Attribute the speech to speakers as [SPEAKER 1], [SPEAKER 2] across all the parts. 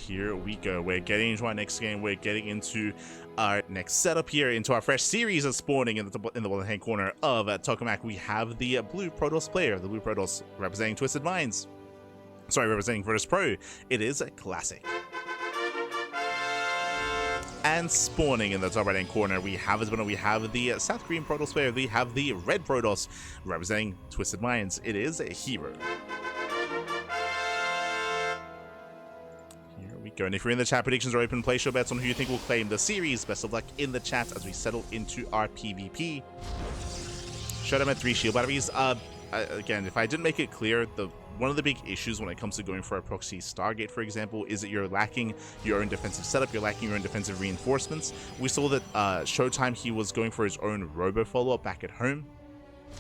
[SPEAKER 1] here we go. We're getting into our next game. We're getting into our next setup here, into our fresh series of spawning in the bottom hand corner of Tokamak. We have the blue Protoss player, the blue Protoss representing Twisted Minds. Sorry, representing Virtus Pro. It is a classic. And spawning in the top right hand corner, we have the South Korean Protoss player. We have the red Protoss representing Twisted Minds. It is a herO. Go. And if you're in the chat, predictions are open. Place your bets on who you think will claim the series. Best of luck in the chat as we settle into our PvP. Showdown at 3 shield batteries. Again, if I didn't make it clear, one of the big issues when it comes to going for a proxy Stargate, for example, is that you're lacking your own defensive setup, you're lacking your own defensive reinforcements. We saw that Showtime, he was going for his own robo follow-up back at home.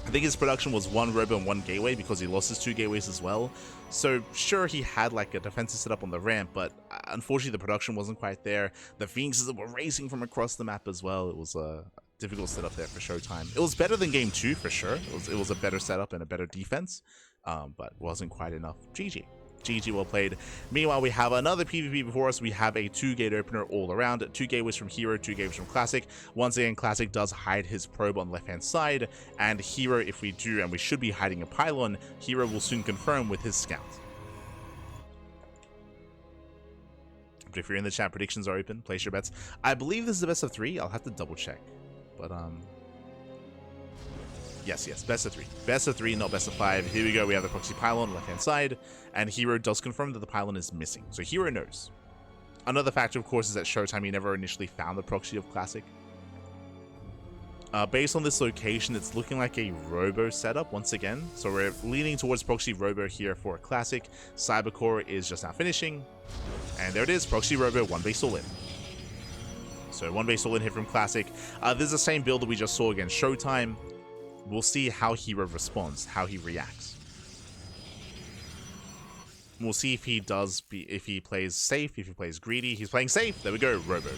[SPEAKER 1] I think his production was 1 robo and 1 gateway because he lost his 2 gateways as well. So sure, he had like a defensive setup on the ramp, but unfortunately the production wasn't quite there. The Phoenixes were racing from across the map as well. It was a difficult setup there for Showtime. It was better than game 2 for sure. It was a better setup and a better defense, but wasn't quite enough. GG. GG, well played. Meanwhile, we have another PvP before us. We have a 2-gate opener all around. 2 gateways from herO, 2 gateways from Classic. Once again, Classic does hide his probe on the left-hand side, and herO, if we do, and we should be hiding a pylon, herO will soon confirm with his scout. But if you're in the chat, predictions are open. Place your bets. I believe this is the best of 3. I'll have to double check. But, yes, best of 3. Best of 3, not best of 5. Here we go. We have the proxy pylon left-hand side, and herO does confirm that the pylon is missing. So herO knows. Another factor, of course, is that Showtime, he never initially found the proxy of Classic. Based on this location, it's looking like a robo setup once again. So we're leaning towards proxy robo here for Classic. Cybercore is just now finishing. And there it is, proxy robo, 1 base all in. So 1 base all in here from Classic. This is the same build that we just saw against Showtime. We'll see how herO responds, how he reacts. We'll see if he plays safe, if he plays greedy. He's playing safe. There we go, robo.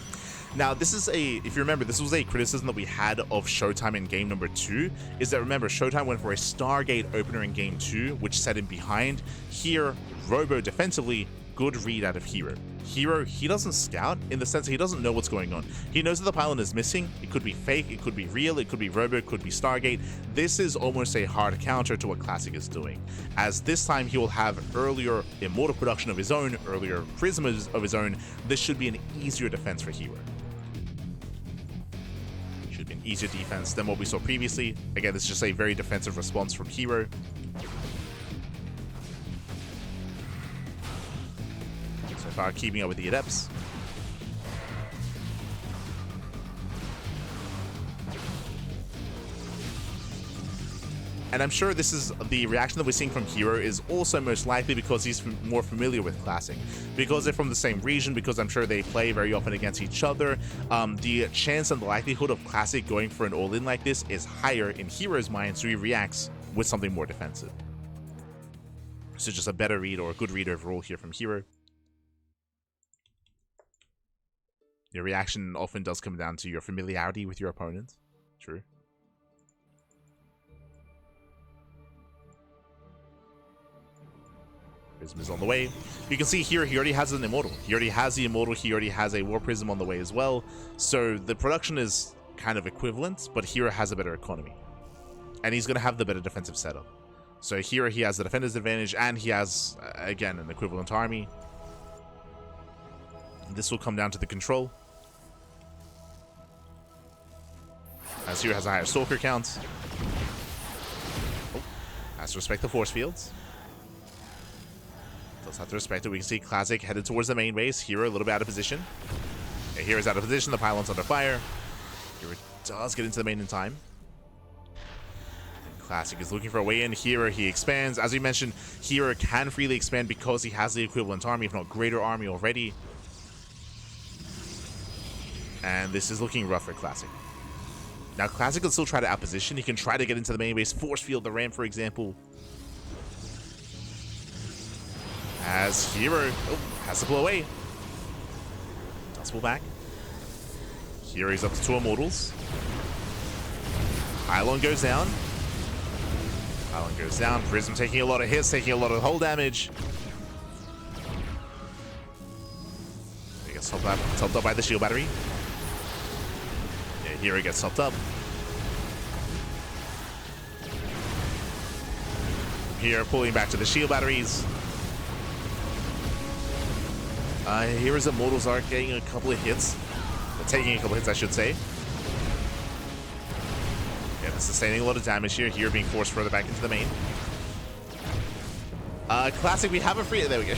[SPEAKER 1] Now, this is if you remember, this was a criticism that we had of Showtime in game number 2, is that, remember, Showtime went for a Stargate opener in game 2, which set him behind. Here, robo defensively, good read out of herO. herO, he doesn't scout in the sense that he doesn't know what's going on. He knows that the pylon is missing. It could be fake, it could be real, it could be robo, it could be Stargate. This is almost a hard counter to what Classic is doing, as this time he will have earlier Immortal production of his own, earlier Prism of his own. This should be an easier defense for herO. Should be an easier defense than what we saw previously. Again, this is just a very defensive response from herO. Keeping up with the adepts. And I'm sure this is the reaction that we're seeing from herO is also most likely because he's more familiar with Classic. Because they're from the same region, because I'm sure they play very often against each other, the chance and the likelihood of Classic going for an all-in like this is higher in herO's mind, so he reacts with something more defensive. So just a better read, or a good read overall here from herO. Your reaction often does come down to your familiarity with your opponent. True. Prism is on the way. You can see here, he already has an Immortal. He already has the Immortal. He already has a War Prism on the way as well. So the production is kind of equivalent, but herO has a better economy. And he's going to have the better defensive setup. So here he has the defender's advantage, and he has, again, an equivalent army. This will come down to the control. As herO has a higher Stalker count. Oh, has to respect the force fields. Does have to respect it. We can see Classic headed towards the main base. herO a little bit out of position. Okay, hero's out of position. The pylon's under fire. herO does get into the main in time. And Classic is looking for a way in. herO, he expands. As we mentioned, herO can freely expand because he has the equivalent army, if not greater army already. And this is looking rough for Classic. Now, Classic can still try to outposition. He can try to get into the main base, force field the ramp, for example. As herO has to pull away. Does pull back. herO's up to 2 Immortals. Pylon goes down. Pylon goes down. Prism taking a lot of hits, taking a lot of hull damage. gets topped up by the shield battery. Yeah, herO gets topped up. herO pulling back to the shield batteries. Hero's Immortals are getting a couple of hits. Taking a couple hits, I should say. Yeah, they're sustaining a lot of damage here. herO being forced further back into the main. Classic, we have a free... There we go.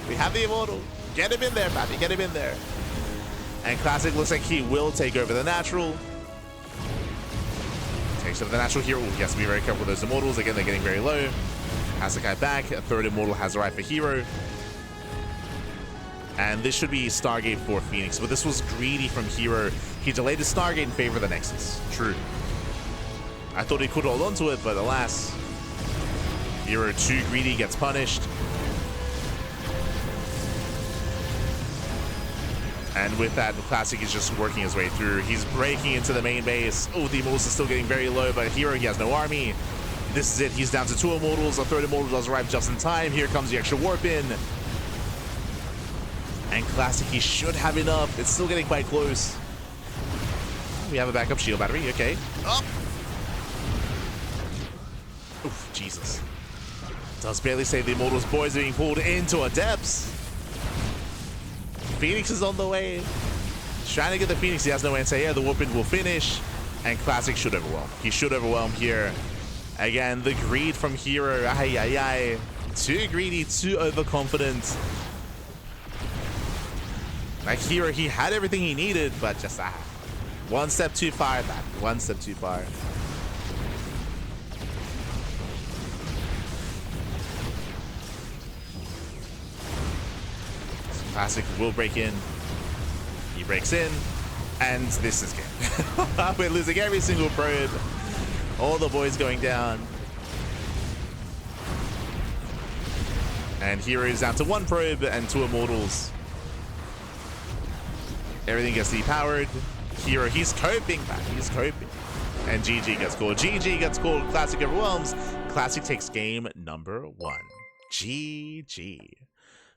[SPEAKER 1] We have the Immortal. Get him in there, Pappy. Get him in there. And Classic looks like he will take over the natural. Takes over the natural here. Ooh, he has to be very careful with those Immortals. Again, they're getting very low. Has the guy back. A third Immortal has arrived for herO. And this should be Stargate for Phoenix, but this was greedy from herO. He delayed his Stargate in favor of the Nexus. True. I thought he could hold on to it, but alas. herO too greedy, gets punished. And with that, the Classic is just working his way through. He's breaking into the main base. Oh, the Immortals are still getting very low, but herO, he has no army. This is it. He's down to 2 Immortals. A third Immortal does arrive just in time. Here comes the extra warp in. And Classic, he should have enough. It's still getting quite close. We have a backup shield battery. Okay. Oh. Oof, Jesus. Does barely save the Immortals. Boys are being pulled into a depths. Phoenix is on the way. Trying to get the Phoenix. He has no anti-air. The warp in will finish. And Classic should overwhelm. He should overwhelm here. Again, the greed from herO. Ay, ay, ay. Too greedy, too overconfident. Like herO, he had everything he needed, but just one step too far, man. One step too far. Classic will break in. He breaks in, and this is game. We're losing every single probe. All the boys going down. And herO is down to 1 probe and 2 Immortals. Everything gets depowered. herO, he's coping, man. He's coping. And GG gets called. GG gets called. Classic overwhelms. Classic takes game number 1. GG.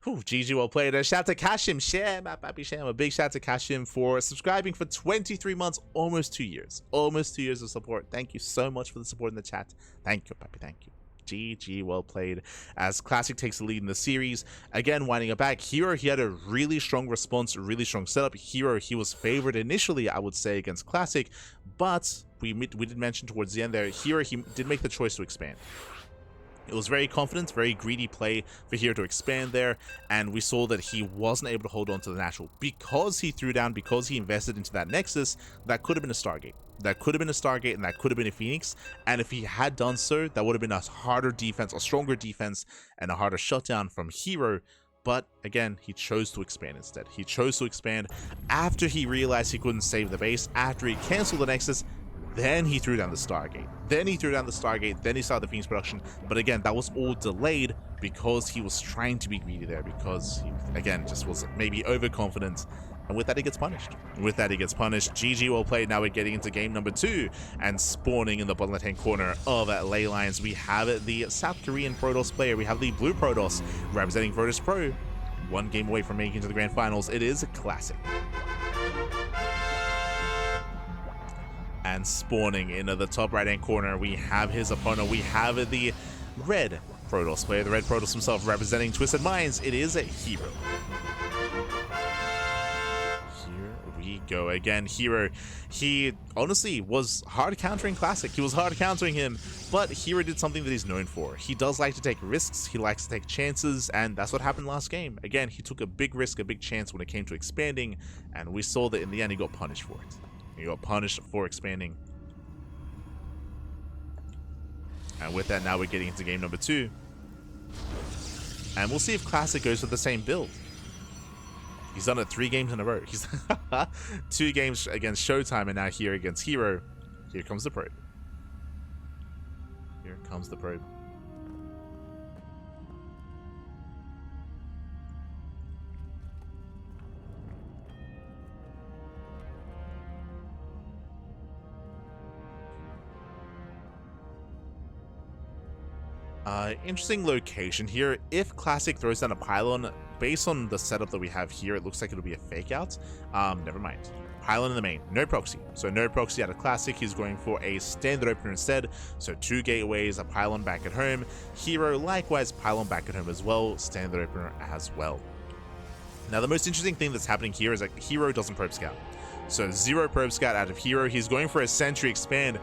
[SPEAKER 1] Whew, GG, well played. A shout out to Kashim, Sham, Pappy Sham. A big shout out to Kashim for subscribing for 23 months, almost 2 years. Almost 2 years of support. Thank you so much for the support in the chat. Thank you, Pappy. Thank you. GG, well played. As Classic takes the lead in the series. Again, winding it back, herO, he had a really strong response, a really strong setup. herO, he was favored initially, I would say, against Classic, but we did mention towards the end there, herO, he did make the choice to expand. It was very confident, very greedy play for herO to expand there, and we saw that he wasn't able to hold on to the natural. Because he threw down, because he invested into that Nexus, that could have been a Stargate. That could have been a Stargate, and that could have been a Phoenix, and if he had done so, that would have been a harder defense, a stronger defense, and a harder shutdown from herO. But again, he chose to expand instead. He chose to expand after he realized he couldn't save the base, after he canceled the Nexus. Then he threw down the Stargate. Then he started the Phoenix production. But again, that was all delayed because he was trying to be greedy there, because he, again, just was maybe overconfident. And with that, he gets punished. GG, well played. Now we're getting into game number 2. And spawning in the bottom left-hand corner of LiuLi, we have the South Korean Protoss player. We have the Blue Protoss representing Virtus Pro. 1 game away from making it to the Grand Finals. It is a Classic. And spawning into the top right-hand corner, we have his opponent. We have the red Protoss player, the red Protoss himself, representing Twisted Minds. It is a herO. Here we go again. herO, he honestly was hard countering Classic. He was hard countering him, but herO did something that he's known for. He does like to take risks. He likes to take chances, and that's what happened last game. Again, he took a big risk, a big chance when it came to expanding, and we saw that in the end he got punished for it. He got punished for expanding. And with that, now we're getting into game number 2. And we'll see if Classic goes with the same build. He's done it 3 games in a row. He's 2 games against Showtime, and now here against herO. Here comes the probe. Here comes the probe. Interesting location here. If Classic throws down a pylon, based on the setup that we have here, it looks like it'll be a fake out. Never mind. Pylon in the main, no proxy. So no proxy out of Classic. He's going for a standard opener instead. So 2 gateways, a pylon back at home. herO likewise, pylon back at home as well, standard opener as well. Now the most interesting thing that's happening here is that herO doesn't probe scout. So 0 probe scout out of herO. He's going for a sentry expand.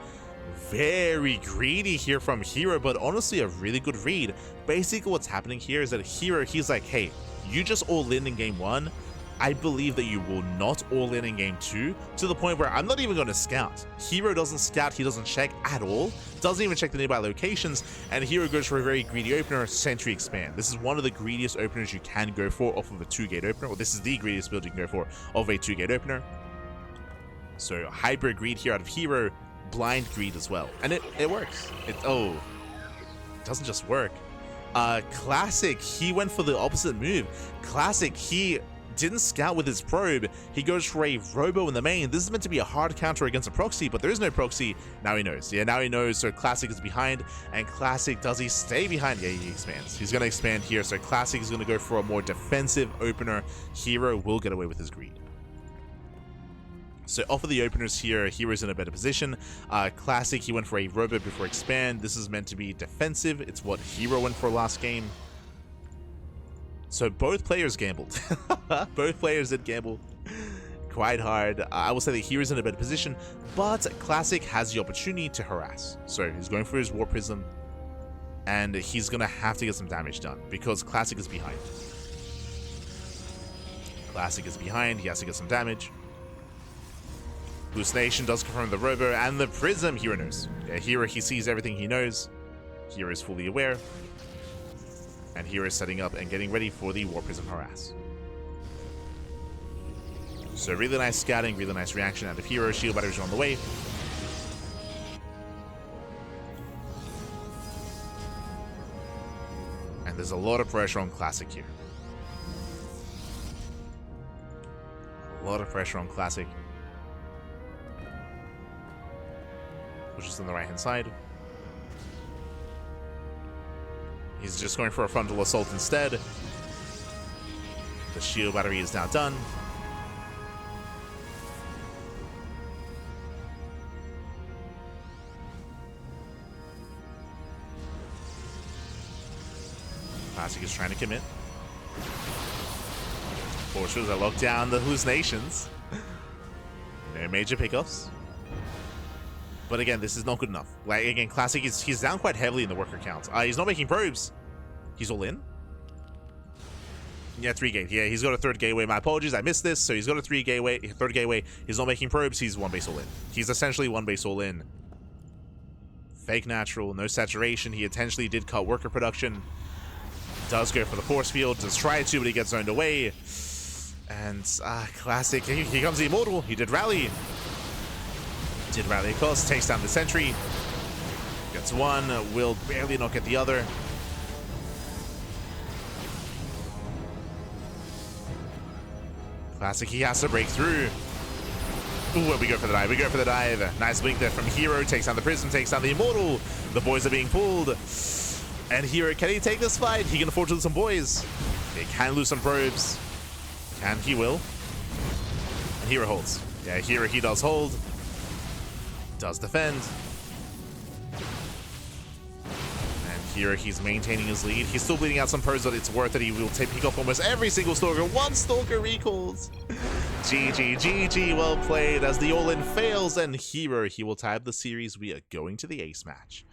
[SPEAKER 1] Very greedy here from herO, but honestly a really good read. Basically what's happening here is that herO, he's like, hey, you just all in game 1. I believe that you will not all in game 2, to the point where I'm not even going to scout. herO doesn't scout, he doesn't check at all, doesn't even check the nearby locations, and herO goes for a very greedy opener, sentry expand. This is one of the greediest openers you can go for off of a 2-gate opener, or this is the greediest build you can go for of a 2-gate opener. So hybrid greed here out of herO, blind greed as well, and it works. It doesn't just work. Classic, he went for the opposite move. Classic, he didn't scout with his probe. He goes for a robo in the main. This is meant to be a hard counter against a proxy, but there is no proxy. Now he knows. Yeah, now he knows. So Classic is behind, and Classic, does he stay behind? Yeah, he expands. He's going to expand here. So Classic is going to go for a more defensive opener. herO will get away with his greed. So off of the openers here, herO's in a better position. Classic, he went for a robo before expand. This is meant to be defensive. It's what herO went for last game. So both players gambled. Both players did gamble quite hard. I will say that herO's in a better position, but Classic has the opportunity to harass. So he's going for his War Prism, and he's going to have to get some damage done because Classic is behind. Classic is behind. He has to get some damage. Hallucination does confirm the robo and the prism. herO knows. Yeah, herO, he sees everything he knows. herO is fully aware. And herO is setting up and getting ready for the War Prism harass. So really nice scouting, really nice reaction out of herO. Shield batteries are on the way. And there's a lot of pressure on Classic here. A lot of pressure on Classic. Which is on the right hand side. He's just going for a frontal assault instead. The shield battery is now done. Classic is trying to commit. Forces are locked down the hallucinations. No major pickups. But again, this is not good enough. Like, again, Classic he's down quite heavily in the worker count. He's not making probes. He's all in. Yeah, 3 gate. Yeah, he's got a 3rd gateway. My apologies, I missed this. So he's got a 3rd gateway. He's not making probes. He's 1 base all in. He's essentially 1 base all in. Fake natural, no saturation. He intentionally did cut worker production. Does go for the force field. Does try to, but he gets zoned away. And Classic, here comes the Immortal. He did rally. Did rally across, takes down the sentry. Gets 1, will barely not get the other. Classic, he has to break through. Ooh, we go for the dive, we go for the dive. Nice blink there from herO, takes down the Prism, takes down the Immortal. The boys are being pulled. And herO, can he take this fight? He can afford to lose some boys. He can lose some probes. And he will. And herO holds. Yeah, herO, he does hold. Does defend. And here he's maintaining his lead. He's still bleeding out some probes, but it's worth it. He will pick up almost every single Stalker. 1 Stalker recalls. GG, well played. As the all-in fails, and herO, he will tie up the series. We are going to the ace match.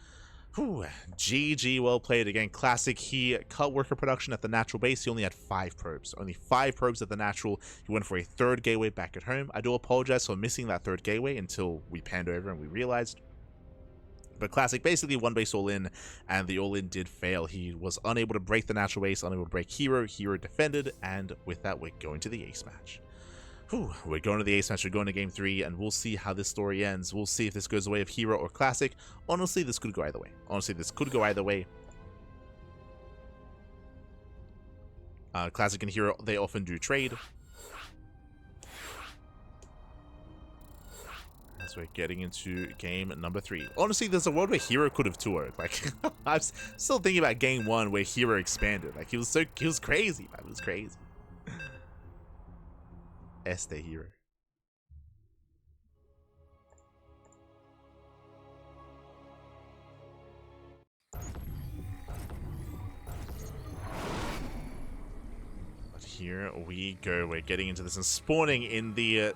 [SPEAKER 1] Whew. GG, well played. Again, Classic, he cut worker production at the natural base. He only had 5 probes. Only 5 probes at the natural. He went for a 3rd gateway back at home. I do apologize for missing that 3rd gateway until we panned over and we realized. But Classic basically 1 base all in, and the all in did fail. He was unable to break the natural base, unable to break herO. herO defended, and with that, we're going to the ace match. Whew, we're going to the ace match, we're going to game 3, and we'll see how this story ends. We'll see if this goes the way of herO or Classic. Honestly, this could go either way. Classic and herO, they often do trade. As So we're getting into game number 3. Honestly, there's a world where herO could have 2-0'd. Like, I'm still thinking about game 1 where herO expanded. Like, he was crazy, man. It was crazy. Este herO. But here we go. We're getting into this and spawning in the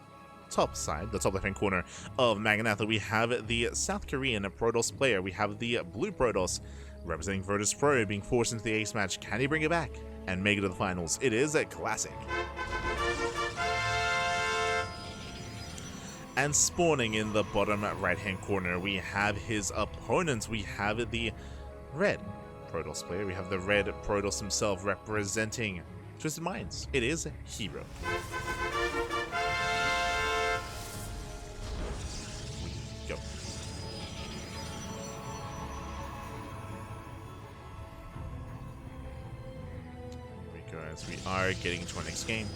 [SPEAKER 1] top side, the top left-hand corner of Magnatha. We have the South Korean Protoss player. We have the blue Protoss representing Virtus Pro being forced into the ace match. Can he bring it back and make it to the finals? It is a classic. And spawning in the bottom right-hand corner, we have his opponents. We have the red Protoss player. We have the red Protoss himself representing Twisted Minds. It is herO. We go. Here we go as we are getting into our next game.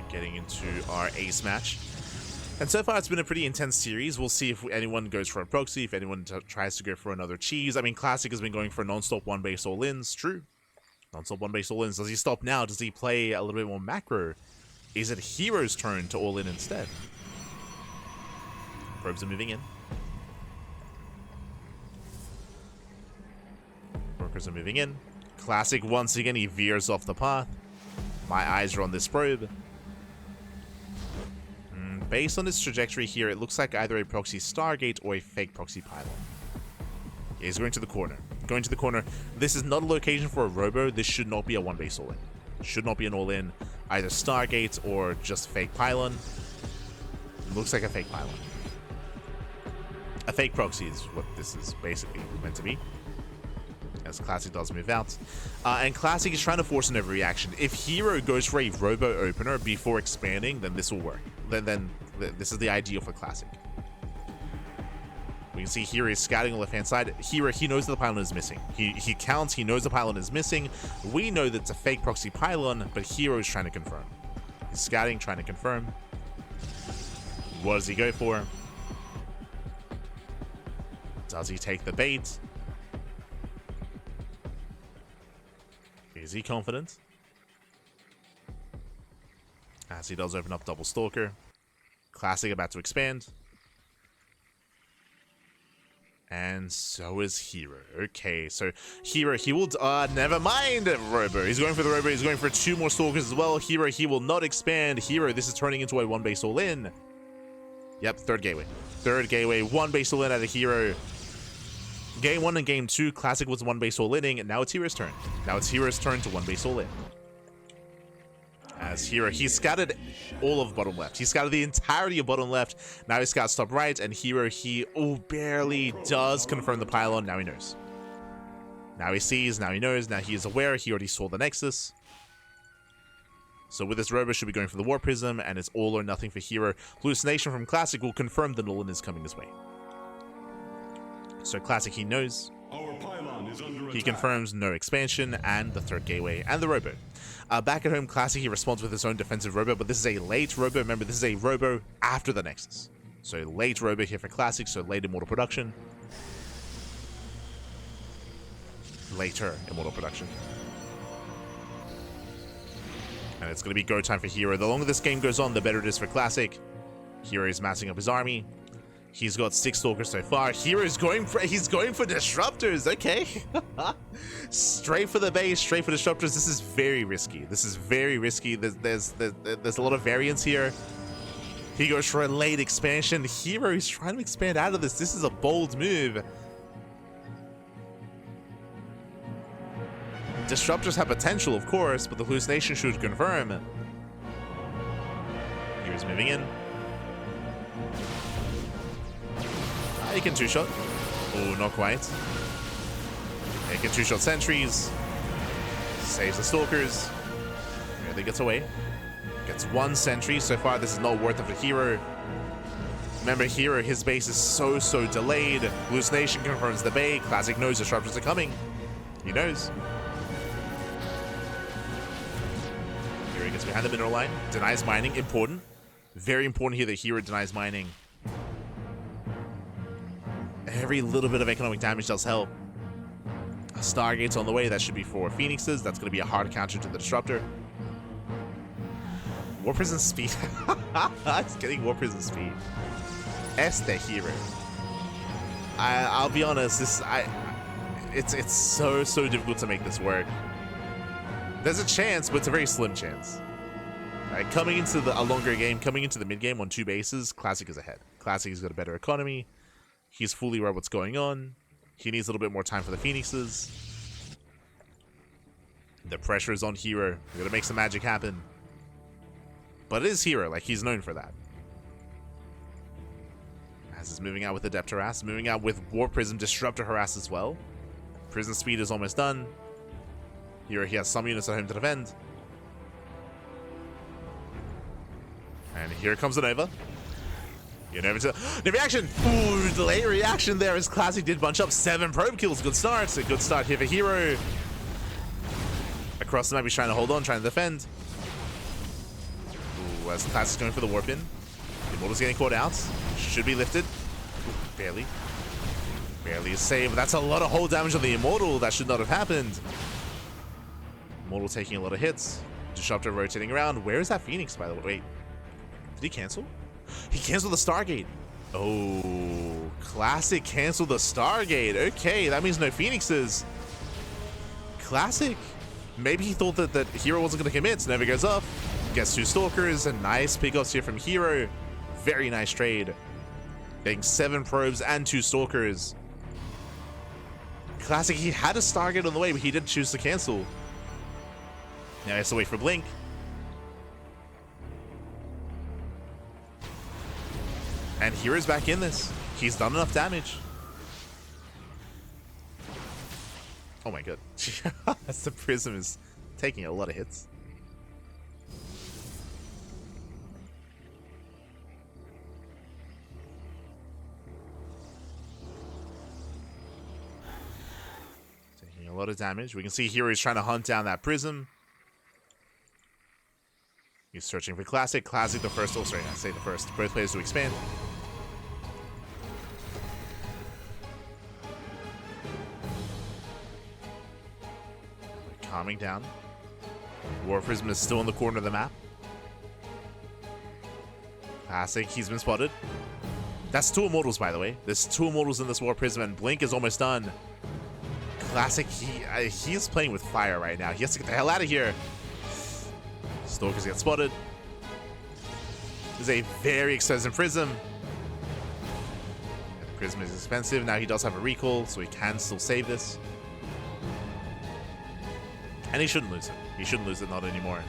[SPEAKER 1] Getting into our ace match. And so far it's been a pretty intense series. We'll see if anyone goes for a proxy, if anyone tries to go for another cheese. I mean, Classic has been going for non-stop one-base all-ins. True. Non-stop one-base all-ins. Does he stop now? Does he play a little bit more macro? Is it herO's turn to all-in instead? Probes are moving in. Workers are moving in. Classic, once again, he veers off the path. My eyes are on this probe. Based on its trajectory here, it looks like either a proxy Stargate or a fake proxy pylon. Yeah, he's going to the corner. Going to the corner. This is not a location for a robo. This should not be a one-base all-in. Should not be an all-in. Either Stargate or just fake pylon. It looks like a fake pylon. A fake proxy is what this is basically meant to be. As Classic does move out. And Classic is trying to force an overreaction. If herO goes for a robo opener before expanding, then this will work. Then this is the ideal for Classic. We can see herO is scouting on the left-hand side. herO, he knows that the pylon is missing. He counts, he knows the pylon is missing. We know that it's a fake proxy pylon, but herO is trying to confirm. He's scouting, trying to confirm. What does he go for? Does he take the bait? Is he confident? As he does open up Double Stalker. Classic about to expand. And so is herO. Okay, so herO, he will... never mind, Robo. He's going for the Robo. He's going for 2 more Stalkers as well. herO, he will not expand. herO, this is turning into a one-base all-in. Yep, third gateway. Third gateway, one-base all-in out of herO. Game 1 and Game 2, Classic was one-base all-inning, and now it's herO's turn. Now it's herO's turn to one-base all-in. As herO, he scouted all of bottom left. He scouted the entirety of bottom left. Now he scouts top right, and herO, he barely does confirm the pylon. Now he knows. Now he sees, now he knows, now he is aware. He already saw the Nexus. So with this Robo, should be going for the War Prism, and it's all or nothing for herO. Hallucination from Classic will confirm the Nolan is coming his way. So Classic, he knows. He confirms no expansion and the third gateway and the Robo. Back at home, Classic, he responds with his own defensive Robo, but this is a late Robo. Remember, this is a Robo after the Nexus. So late Robo here for Classic, so late Immortal Production. Later Immortal Production. And it's going to be go time for herO. The longer this game goes on, the better it is for Classic. herO is massing up his army. He's got 6 Stalkers so far. he's going for Disruptors. Okay. Straight for the base, straight for Disruptors. This is very risky. This is very risky. There's a lot of variance here. He goes for a late expansion. herO is trying to expand out of this. This is a bold move. Disruptors have potential, of course, but the hallucination should confirm. hero's moving in. He can 2-shot. Oh, not quite. He can 2-shot sentries. Saves the Stalkers. Nearly gets away. Gets 1 sentry. So far, this is not worth it for herO. Remember, herO, his base is so delayed. Hallucination confirms the bait. Classic knows Disruptors are coming. He knows. Here he he gets behind the mineral line. Denies mining. Important. Very important here that herO denies mining. Every little bit of economic damage does help. Stargate's on the way. That should be for Phoenixes. That's going to be a hard counter to the Disruptor. War Prison speed. It's getting War Prison speed. Este herO. I'll be honest. It's so difficult to make this work. There's a chance, but it's a very slim chance. Right, coming into a longer game, coming into the mid game on 2 bases, Classic is ahead. Classic has got a better economy. He's fully aware of what's going on. He needs a little bit more time for the Phoenixes. The pressure is on herO. We're gonna make some magic happen. But it is herO, like he's known for that. As he's moving out with Adept Harass, moving out with War Prism, Disruptor Harass as well. Prison speed is almost done. herO, he has some units at home to defend. And here comes the Nova. You know, the reaction. Ooh, delayed reaction there as Classic did bunch up 7 probe kills. Good start. A good start here for herO. Across the map, he's trying to hold on, trying to defend. Ooh, as Classic's going for the warp in. The Immortal's getting caught out. Should be lifted. Ooh, barely. Barely a save. That's a lot of hold damage on the Immortal. That should not have happened. Immortal taking a lot of hits. Disruptor rotating around. Where is that Phoenix, by the way? Wait. Did he cancel? He canceled the Stargate. Oh, Classic canceled the Stargate. Okay, that means no Phoenixes. Classic. Maybe he thought that herO wasn't going to commit. Nova goes up. Gets 2 Stalkers. A nice pickoffs here from herO. Very nice trade. Getting 7 probes and 2 Stalkers. Classic, he had a Stargate on the way, but he did choose to cancel. Now he has to wait for Blink. And herO's back in this. He's done enough damage. Oh my god. The Prism is taking a lot of hits. Taking a lot of damage. We can see herO is trying to hunt down that Prism. He's searching for Classic. Classic the first. Oh, sorry, I say the first. Both players to expand. Calming down. War Prism is still in the corner of the map. Classic, he's been spotted. That's 2 Immortals, by the way. There's 2 Immortals in this War Prism, and Blink is almost done. Classic, he is playing with fire right now. He has to get the hell out of here. Stalkers get spotted. This is a very expensive Prism. The Prism is expensive. Now he does have a recall, so he can still save this. And he shouldn't lose it. He shouldn't lose it, not anymore.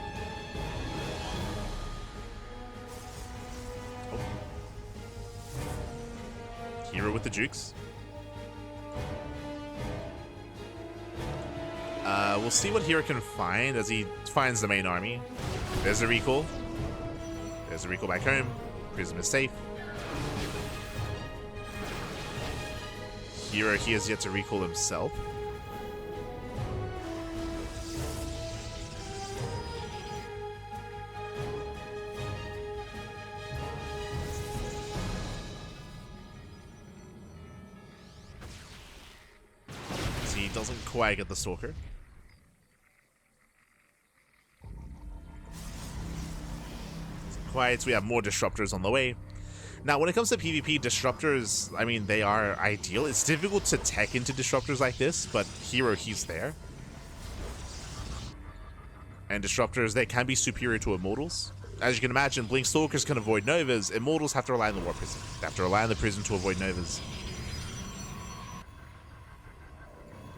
[SPEAKER 1] Oh. herO with the jukes. We'll see what herO can find as he finds the main army. There's a recall. There's a recall back home. Prism is safe. herO, he has yet to recall himself. He doesn't quite get the Stalker. Quite. We have more Disruptors on the way. Now, when it comes to PvP, Disruptors, I mean, they are ideal. It's difficult to tech into Disruptors like this, but herO, he's there. And Disruptors, they can be superior to Immortals. As you can imagine, Blink Stalkers can avoid Novas. Immortals have to rely on the War Prism. They have to rely on the Prism to avoid Novas.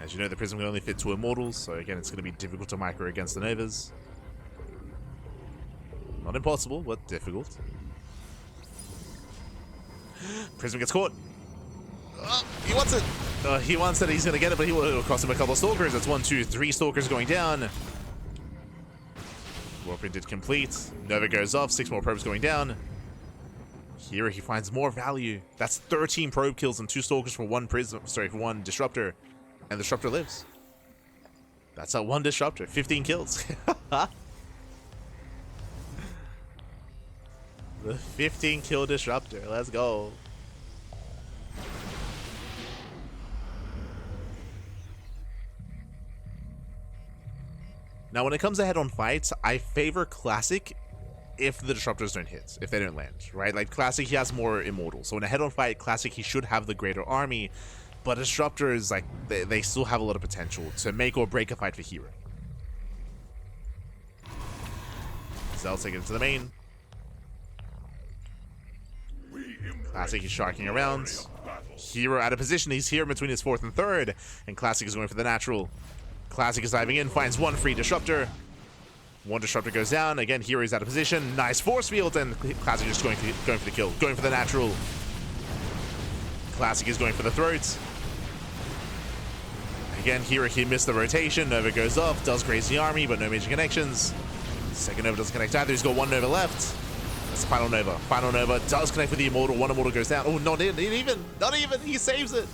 [SPEAKER 1] As you know, the Prism can only fit 2 Immortals, so again, it's going to be difficult to micro against the Novas. Not impossible, but difficult. Prism gets caught. Oh, he wants it. He wants it. He's going to get it, but it'll cost him a couple of Stalkers. That's 1, 2, 3 Stalkers going down. Warping did complete. Nova goes off. 6 more probes going down. Here he finds more value. That's 13 probe kills and 2 Stalkers for 1 Prism. Sorry, for 1 Disruptor. And the Disruptor lives. That's a 1 Disruptor. 15 kills. The 15 kill disruptor. Let's go. Now, when it comes to head-on fights, I favor Classic if the disruptors don't hit, if they don't land, right? Like Classic, he has more immortal. So in a head-on fight, Classic, he should have the greater army, but disruptors, like, they still have a lot of potential to make or break a fight for herO. Zell's taking it to the main. Classic is sharking around. herO out of position. He's here between his 4th and 3rd, and Classic is going for the natural. Classic is diving in, finds one free disruptor. One disruptor goes down. Again, herO is out of position. Nice force field, and Classic is just going for the kill, going for the natural. Classic is going for the throat. Again, herO, he missed the rotation. Nova goes off, does graze the army, but no major connections. Second Nova doesn't connect either. He's got one Nova left. That's the final Nova. Final Nova does connect with the Immortal. One Immortal goes down. Oh, not even. He saves it.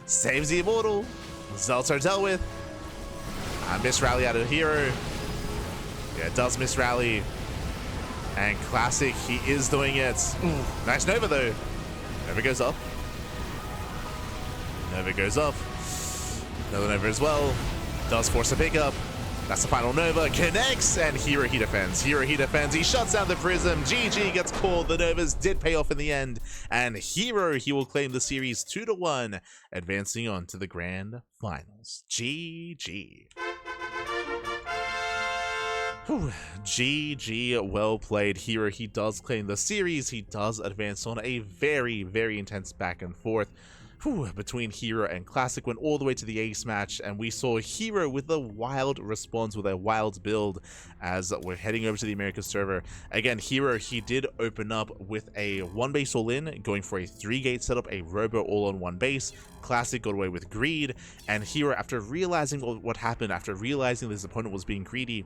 [SPEAKER 1] Saves the Immortal. Zelts are dealt with. Miss rally out of herO. Yeah, it does miss rally. And Classic, he is doing it. Ooh, nice Nova though. Nova goes up. Nova goes up. Another Nova as well. Does force a pickup. That's the final Nova. Connects, and herO, he defends. herO, he defends. He shuts down the Prism. GG gets called. The Novas did pay off in the end. And herO, he will claim the series 2-1, advancing on to the grand finals. GG. Whew. GG, well played. herO, he does claim the series. He does advance on. A very, very intense back and forth between herO and Classic. Went all the way to the ace match, and we saw herO with a wild response, with a wild build, as we're heading over to the Americas server. Again, herO, he did open up with a 1 base all-in, going for a 3-gate setup, a robo all on 1 base. Classic got away with greed, and herO, after realizing what happened, after realizing his opponent was being greedy,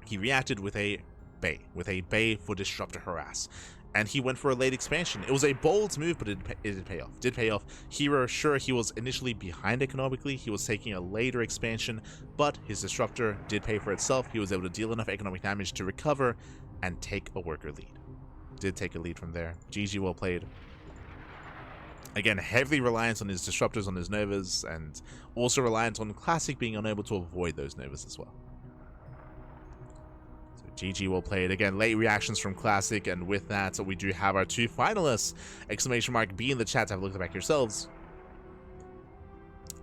[SPEAKER 1] he reacted with a Bay for Disruptor Harass. And he went for a late expansion. It was a bold move, but it did pay off. Did pay off. herO, sure, he was initially behind economically. He was taking a later expansion, but his Disruptor did pay for itself. He was able to deal enough economic damage to recover and take a worker lead. Did take a lead from there. GG, well played. Again, heavily reliant on his Disruptors, on his Novas, and also reliant on Classic being unable to avoid those Novas as well. GG, well played. Again, late reactions from Classic, and with that, we do have our 2 finalists. Exclamation mark B in the chat to have a look at the back yourselves.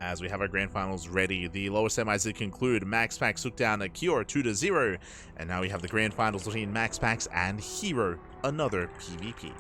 [SPEAKER 1] As we have our grand finals ready, the lower semis did conclude. MaxPax took down a Cure 2-0, and now we have the grand finals between MaxPax and herO, another PvP.